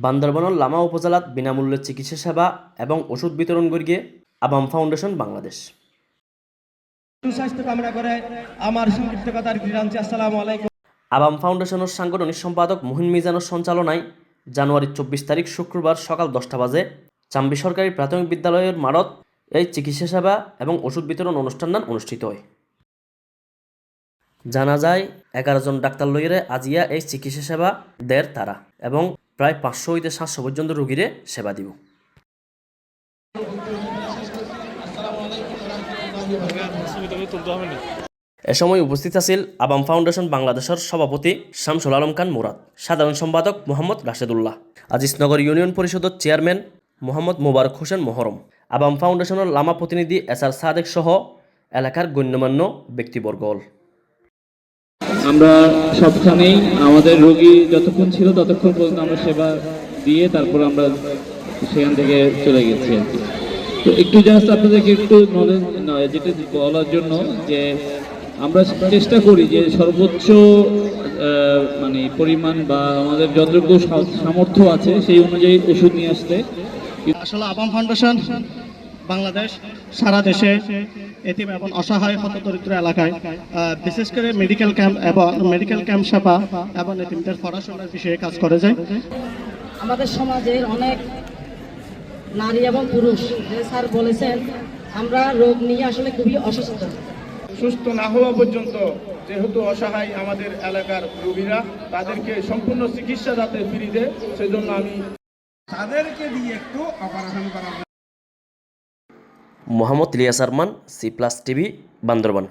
বান্দরবানের লামা উপজেলাত বিনামূল্যে চিকিৎসা সেবা এবং ওষুধ বিতরণ করিয়ে আবাম ফাউন্ডেশন বাংলাদেশ। সুস্বাস্থ্য কামনা করে আমার সংক্ষিপ্ত কথার জানছি। আসসালামু আলাইকুম। আবাম ফাউন্ডেশনের সাংগঠনিক সম্পাদক মহিন মিজানের সঞ্চালনায় জানুয়ারি 24 তারিখ শুক্রবার সকাল 10টা বাজে চাম্বি সরকারি প্রাথমিক বিদ্যালয়ের মারত এই চিকিৎসা সেবা এবং ওষুধ বিতরণ অনুষ্ঠান অনুষ্ঠিত হয়। জানা যায় 11 জন ডাক্তার লইরে আজিয়া এই চিকিৎসা সেবা দেয় তারা এবং প্রায় 500 হইতে 700 পর্যন্ত রোগীরে সেবা দিব। এ সময় উপস্থিত আছেন আবাম ফাউন্ডেশন বাংলাদেশের সভাপতি শামসুল আলম খান মুরাদ, সাধারণ সম্পাদক মোহাম্মদ রাশেদুল্লাহ, আজিজনগর ইউনিয়ন পরিষদের চেয়ারম্যান মোহাম্মদ মোবারক হোসেন মহরম, আবাম ফাউন্ডেশনের লামা প্রতিনিধি এসআর সাদেক সহ এলাকার গণ্যমান্য ব্যক্তিবর্গ। আমরা সবখানেই আমাদের রোগী যতক্ষণ ছিল ততক্ষণ পর্যন্ত আমরা সেবা দিয়ে তারপর আমরা সেখান থেকে চলে গেছি আর কি। তো একটু জাস্ট আপনাদেরকে একটু নলেজ যেটা বলার জন্য যে আমরা চেষ্টা করি যে সর্বোচ্চ মানে পরিমাণ বা আমাদের যতটুকু সামর্থ্য আছে সেই অনুযায়ী ওষুধ নিয়ে আসতে। আসলে আবাম ফাউন্ডেশন বাংলাদেশ সারা দেশে এতিম এবং অসহায় হতদরিদ্র এলাকায় বিশেষ করে মেডিকেল ক্যাম্প সেবা এবং এতিমদের পড়াশোনার বিষয়ে কাজ করে যায়। আমাদের সমাজের অনেক নারী এবং পুরুষ, যে স্যার বলেছেন, আমরা রোগ নিয়ে আসলে খুবই অসুস্থ। সুস্থ না হওয়া পর্যন্ত যেহেতু অসহায় আমাদের এলাকার রোগীরা, তাদেরকে সম্পূর্ণ চিকিৎসা যাতে ফ্রি দেয় সেজন্য আমি তাদেরকে দিয়ে একটু অপারেশন করা। Mohammad Ilias Arman, C+ TV, Bandarban.